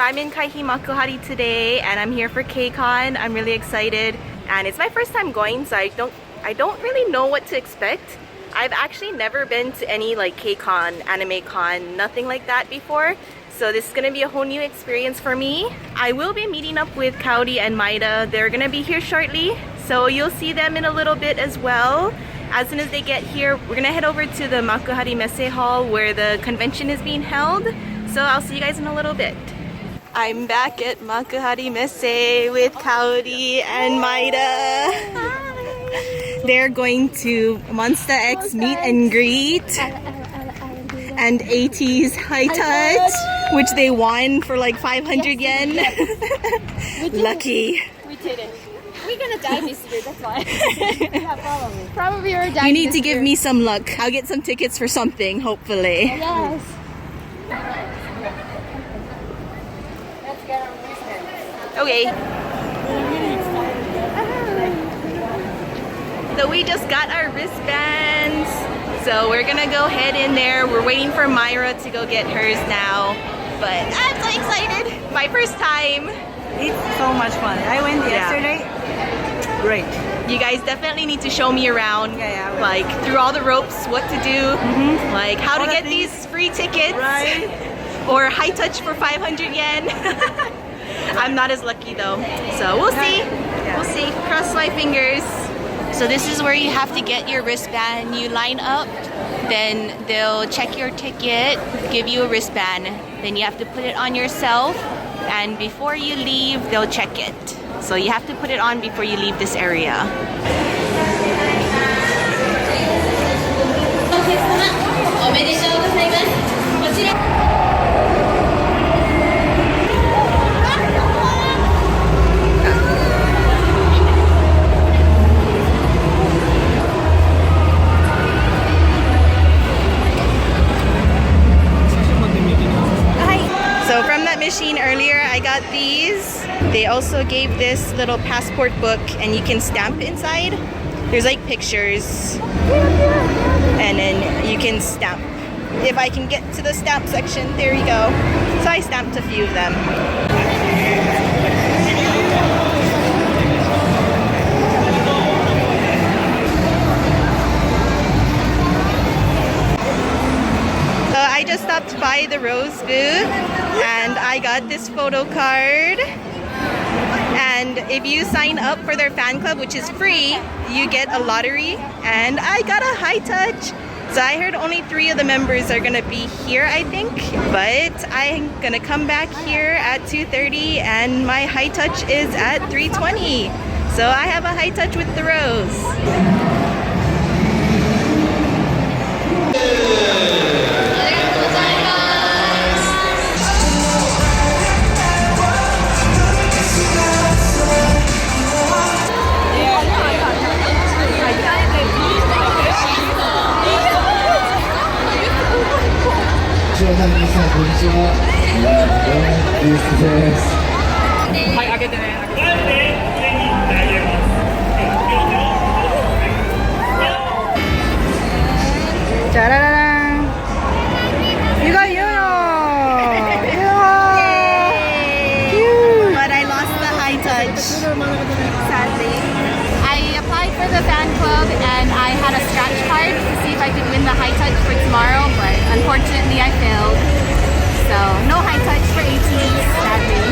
So I'm in Kaihi Makuhari today and I'm here for KCON. I'm really excited and it's my first time going, so I don't really know what to expect. I've actually never been to any like KCON, Anime Con, nothing like that before. So this is gonna be a whole new experience for me. I will be meeting up with Kaori and Maida. They're gonna be here shortly. So you'll see them in a little bit as well. As soon as they get here, we're gonna head over to the Makuhari Messe Hall where the convention is being held. So I'll see you guys in a little bit. I'm back at Makuhari Messe with Kaori and Maida. Hi. They're going to MONSTA X meet and greet and ATEEZ high touch, which they won for like 500 yen. Lucky. We did it. We're gonna die this year, that's why. Yeah, probably. Probably we're dying. You need to give me some luck. I'll get some tickets for something, hopefully. Yes. Okay. So we just got our wristbands. So we're gonna go head in there. We're waiting for Myra to go get hers now. But I'm so excited. My first time. It's so much fun. I went yesterday. Great. You guys definitely need to show me around. Yeah, like through all the ropes, what to do, like how all to get things. these free tickets. Right. Or high touch for 500 yen. I'm not as lucky though. So we'll see. Yeah. We'll see. Cross my fingers. So this is where you have to get your wristband. You line up, then they'll check your ticket, give you a wristband. Then you have to put it on yourself, and before you leave, they'll check it. So you have to put it on before you leave this area. So from that machine earlier, I got these. They also gave this little passport book and you can stamp inside. There's like pictures and then you can stamp. If I can get to the stamp section, there you go. So I stamped a few of them. I just stopped by the Rose booth and I got this photo card. And if you sign up for their fan club, which is free, you get a lottery. And I got a high touch. So I heard only 3 of the members are gonna be here, I think. But I'm gonna come back here at 2:30 and my high touch is at 3:20. So I have a high touch with the Rose. 짜라라랑. 이거 유노. But I lost the high touch, sadly. I applied for the fan club and I had a scratch card to see if I could win the high touch for tomorrow, but unfortunately I failed. So no high touch for ATEEZ, sadly.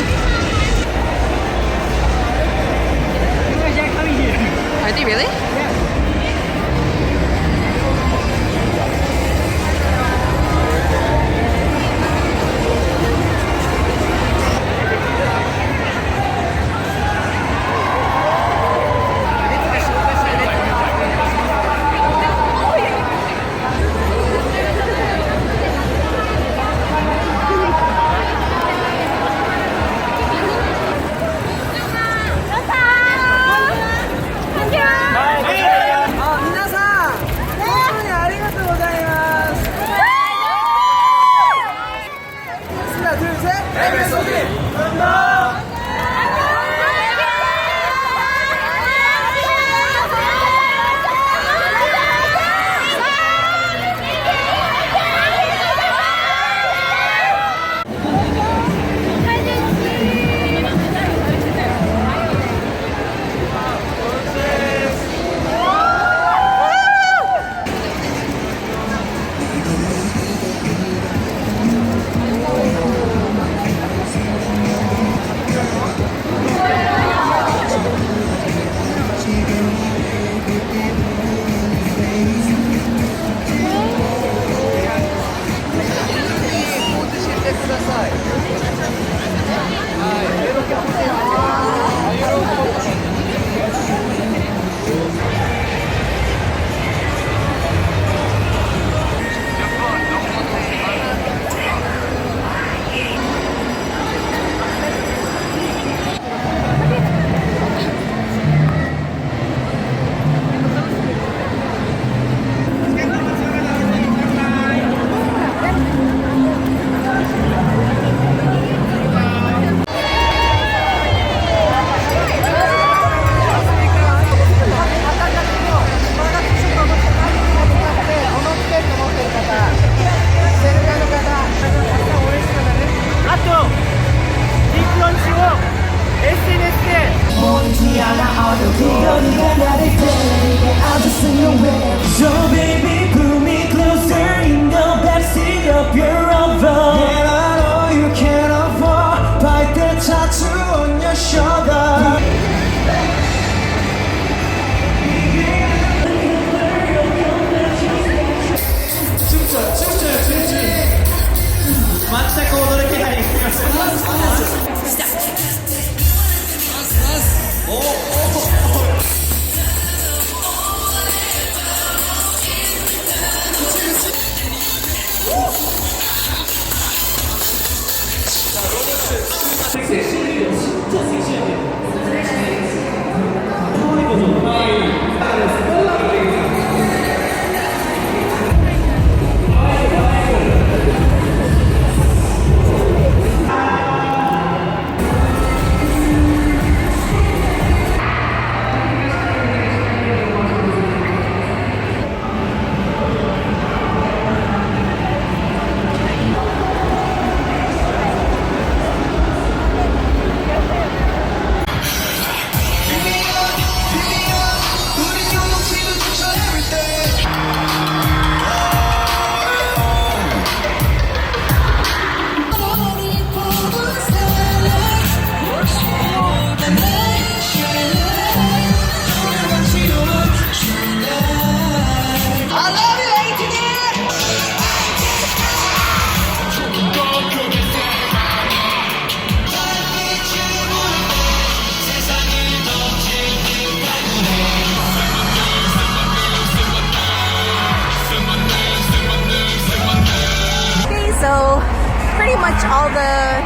pretty much all the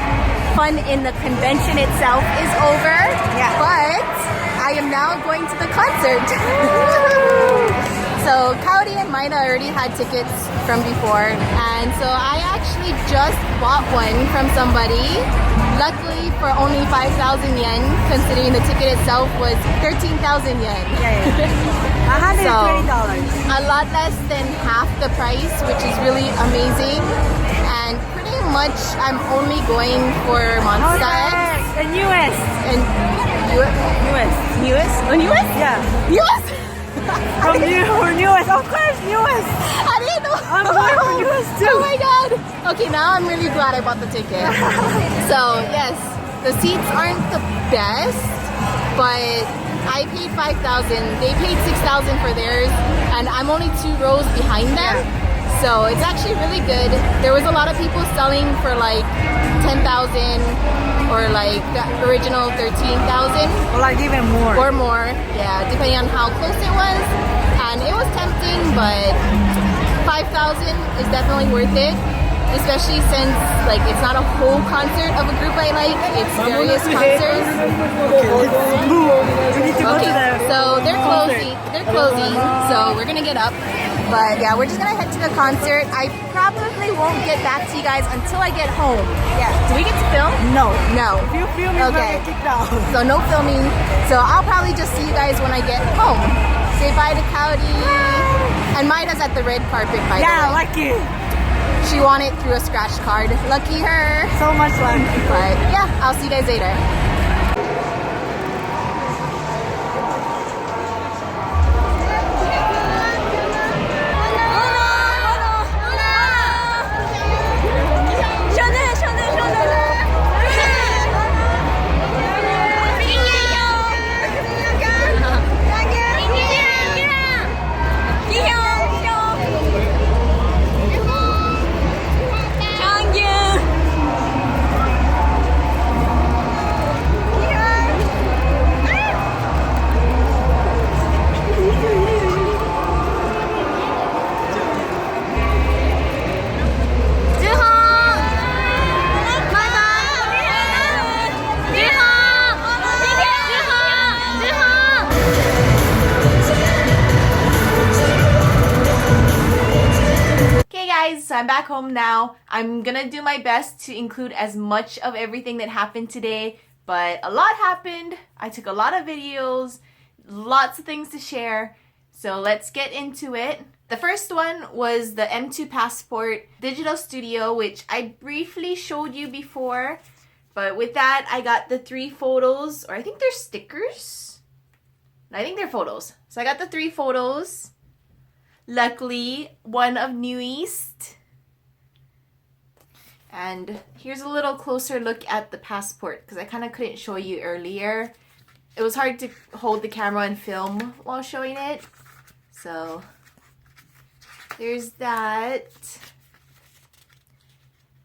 fun in the convention itself is over. Yeah. But I am now going to the concert. So Cody and Mina already had tickets from before, and so I actually just bought one from somebody. Luckily for only 5,000 yen, considering the ticket itself was 13,000 yen. $120. A lot less than half the price, which is really amazing. And pretty much I'm only going for MONSTA X The newest. and Newest. newest. Oh, newest? Yeah. Newest? From newest. Of course, newest. I didn't know. I'm going for newest too. Oh my god. Okay, now I'm really glad I bought the ticket. So yes, the seats aren't the best, but I paid 5,000. They paid 6,000 for theirs, and I'm only 2 rows behind them. So it's actually really good. There was a lot of people selling for like 10,000 or like the original 13,000 Or like even more. or more. Yeah, depending on how close it was. And it was tempting, but 5,000 is definitely worth it. Especially since like it's not a whole concert of a group I like, it's various concerts. We need to go to Okay, the so they're concert. closing, so we're gonna get up. But yeah, we're just gonna head to the concert. I probably won't get back to you guys until I get home. Yeah. Do we get to film? No. No. If you film, you're Okay. gonna get kicked out. So no filming. So I'll probably just see you guys when I get home. Say bye to Cowdy. And Maida's at the red carpet, by Yeah, the way. lucky. She won it through a scratch card. Lucky her. So much luck. But yeah, I'll see you guys later. So I'm back home now. I'm gonna do my best to include as much of everything that happened today, but a lot happened. I took a lot of videos, lots of things to share. So let's get into it. The first one was the M2 Passport Digital Studio, which I briefly showed you before. But with that, I got the 3 photos, or I think they're stickers. I think they're photos. So I got the 3 photos. Luckily, one of NU'EST. And here's a little closer look at the passport, because I kind of couldn't show you earlier. It was hard to hold the camera and film while showing it. So there's that.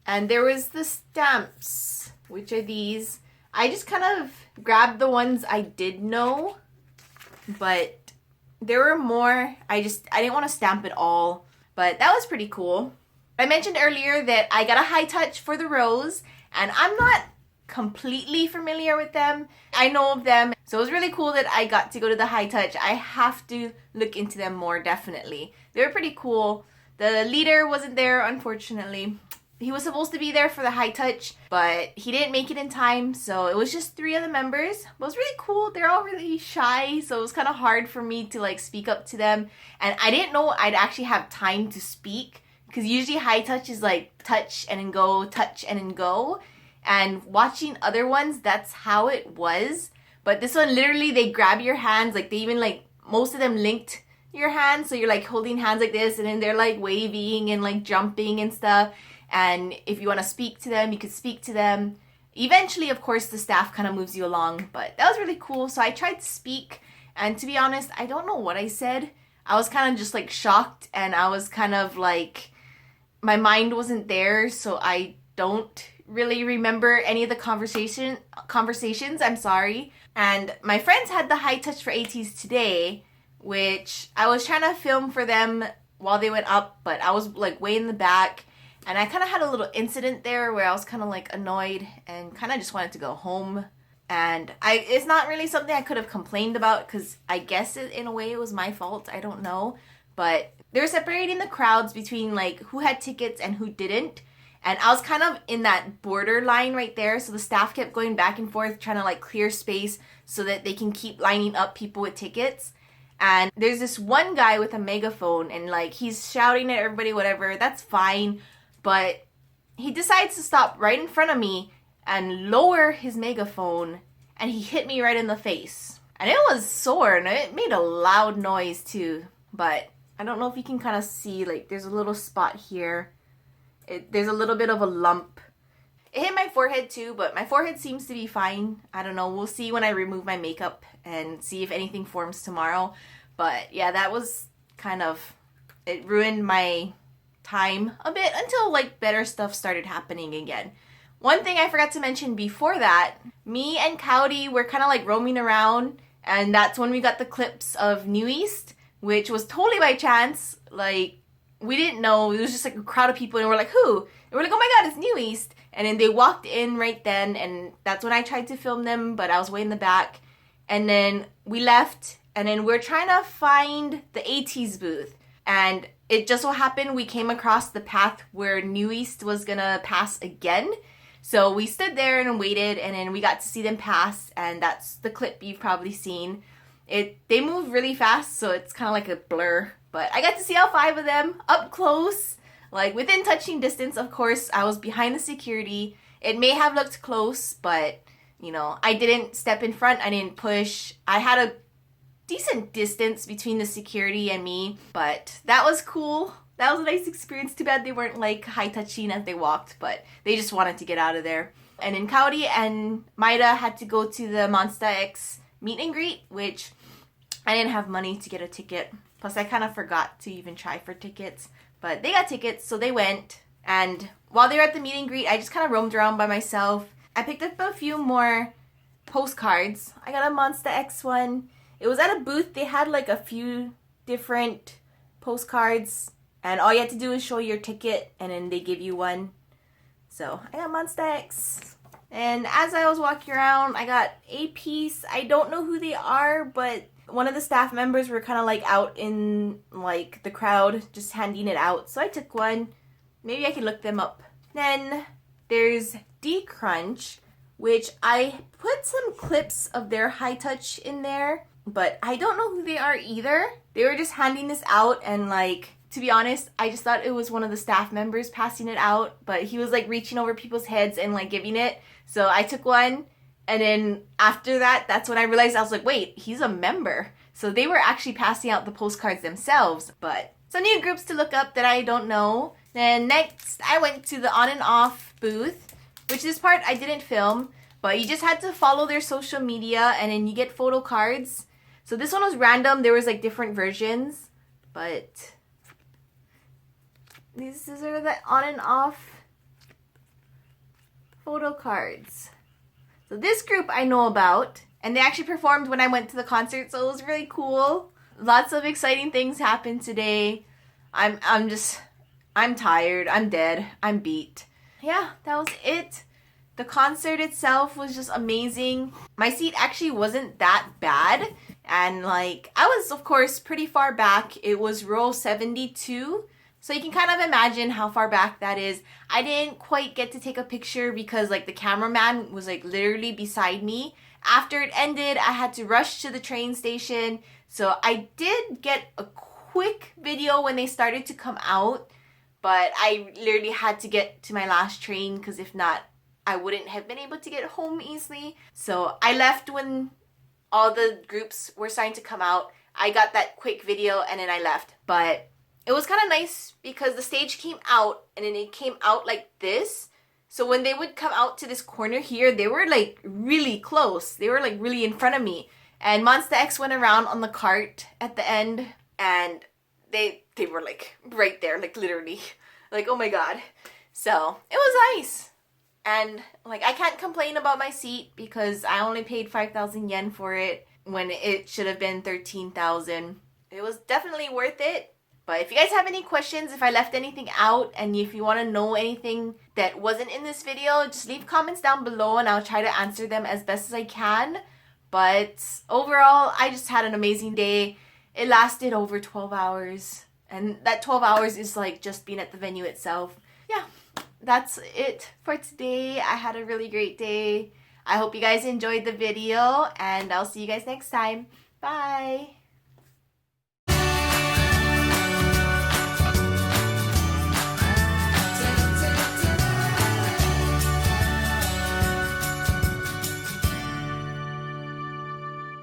And there was the stamps, which are these. I just kind of grabbed the ones I did know, but there were more. I didn't want to stamp it all, but that was pretty cool. I mentioned earlier that I got a high touch for the rose, and I'm not completely familiar with them. I know of them, so it was really cool that I got to go to the high touch. I have to look into them more, definitely. They were pretty cool. The leader wasn't there, unfortunately. He was supposed to be there for the high touch, but he didn't make it in time, so it was just 3 of the members. But it was really cool. They're all really shy, so it was kind of hard for me to like speak up to them. And I didn't know I'd actually have time to speak, because usually high touch is like touch and then go, touch and then go. And watching other ones, that's how it was. But this one, literally, they grab your hands. Like, they even, like, most of them linked your hands. So you're, like, holding hands like this. And then they're, like, waving and, like, jumping and stuff. And if you want to speak to them, you could speak to them. Eventually, of course, the staff kind of moves you along. But that was really cool. So I tried to speak. And to be honest, I don't know what I said. I was kind of just, like, shocked. And I was kind of, like, my mind wasn't there. So I don't really remember any of the conversations. I'm sorry. And my friends had the high touch for ATEEZ today, which I was trying to film for them while they went up, but I was like way in the back. And I kind of had a little incident there where I was kind of like annoyed and kind of just wanted to go home. And it's not really something I could have complained about because I guess in a way it was my fault. I don't know. But they were separating the crowds between like who had tickets and who didn't. And I was kind of in that borderline right there. So the staff kept going back and forth trying to like clear space so that they can keep lining up people with tickets. And there's this one guy with a megaphone and like he's shouting at everybody, whatever. That's fine. But he decides to stop right in front of me and lower his megaphone, and he hit me right in the face. And it was sore, and it made a loud noise too. But I don't know if you can kind of see, like, there's a little spot here. There's a little bit of a lump. It hit my forehead too, but my forehead seems to be fine. I don't know. We'll see when I remove my makeup and see if anything forms tomorrow. But yeah, that was kind of, it ruined my time a bit until like better stuff started happening again. One thing I forgot to mention before that, me and Cowdy were kind of like roaming around, and that's when we got the clips of NU'EST, which was totally by chance. Like, we didn't know. It was just like a crowd of people, and we're like, who? And we're like, oh my god, it's NU'EST. And then they walked in right then, and that's when I tried to film them, but I was way in the back. And then we left, and then we're trying to find the ATEEZ booth. And it just so happened we came across the path where NU'EST was gonna pass again. So we stood there and waited, and then we got to see them pass, and that's the clip you've probably seen. They move really fast, so it's kind of like a blur. But I got to see all 5 of them up close, like within touching distance. Of course, I was behind the security. It may have looked close, but you know, I didn't step in front. I didn't push. I had a decent distance between the security and me, but that was cool. That was a nice experience. Too bad they weren't like high touching as they walked, but they just wanted to get out of there. And then Cowdy and Maida had to go to the MONSTA X meet and greet, which I didn't have money to get a ticket. Plus I kind of forgot to even try for tickets, but they got tickets, so they went. And while they were at the meet and greet, I just kind of roamed around by myself. I picked up a few more postcards. I got a MONSTA X one. It was at a booth. They had like a few different postcards, and all you had to do is show your ticket, and then they give you one. So I got MONSTA X. And as I was walking around, I got a piece. I don't know who they are, but one of the staff members were kind of like out in like the crowd just handing it out. So I took one. Maybe I can look them up. Then there's D-Crunch, which I put some clips of their high touch in there, but I don't know who they are either. They were just handing this out, and like, to be honest, I just thought it was one of the staff members passing it out, but he was like reaching over people's heads and like giving it. So I took one, and then after that, that's when I realized, I was like, wait, he's a member. So they were actually passing out the postcards themselves. But some new groups to look up that I don't know. Then next, I went to the on and off booth, which this part I didn't film, but you just had to follow their social media, and then you get photo cards. So this one was random. There was like different versions, but these are the on and off photo cards. So this group I know about, and they actually performed when I went to the concert, so it was really cool. Lots of exciting things happened today. I'm tired. I'm dead. I'm beat. Yeah, that was it. The concert itself was just amazing. My seat actually wasn't that bad. And like, I was of course pretty far back. It was row 72. So you can kind of imagine how far back that is. I didn't quite get to take a picture because like the cameraman was like literally beside me. After it ended, I had to rush to the train station. So I did get a quick video when they started to come out, but I literally had to get to my last train because if not, I wouldn't have been able to get home easily. So I left when all the groups were starting to come out. I got that quick video and then I left. But it was kind of nice because the stage came out and then it came out like this. So when they would come out to this corner here, they were like really close. They were like really in front of me. And MONSTA X went around on the cart at the end, and they were like right there, like literally. Like, oh my god. So it was nice. And like, I can't complain about my seat because I only paid 5,000 yen for it when it should have been 13,000. It was definitely worth it. But if you guys have any questions, if I left anything out, and if you want to know anything that wasn't in this video, just leave comments down below and I'll try to answer them as best as I can. But overall, I just had an amazing day. It lasted over 12 hours. And that 12 hours is like just being at the venue itself. Yeah, that's it for today. I had a really great day. I hope you guys enjoyed the video and I'll see you guys next time. Bye!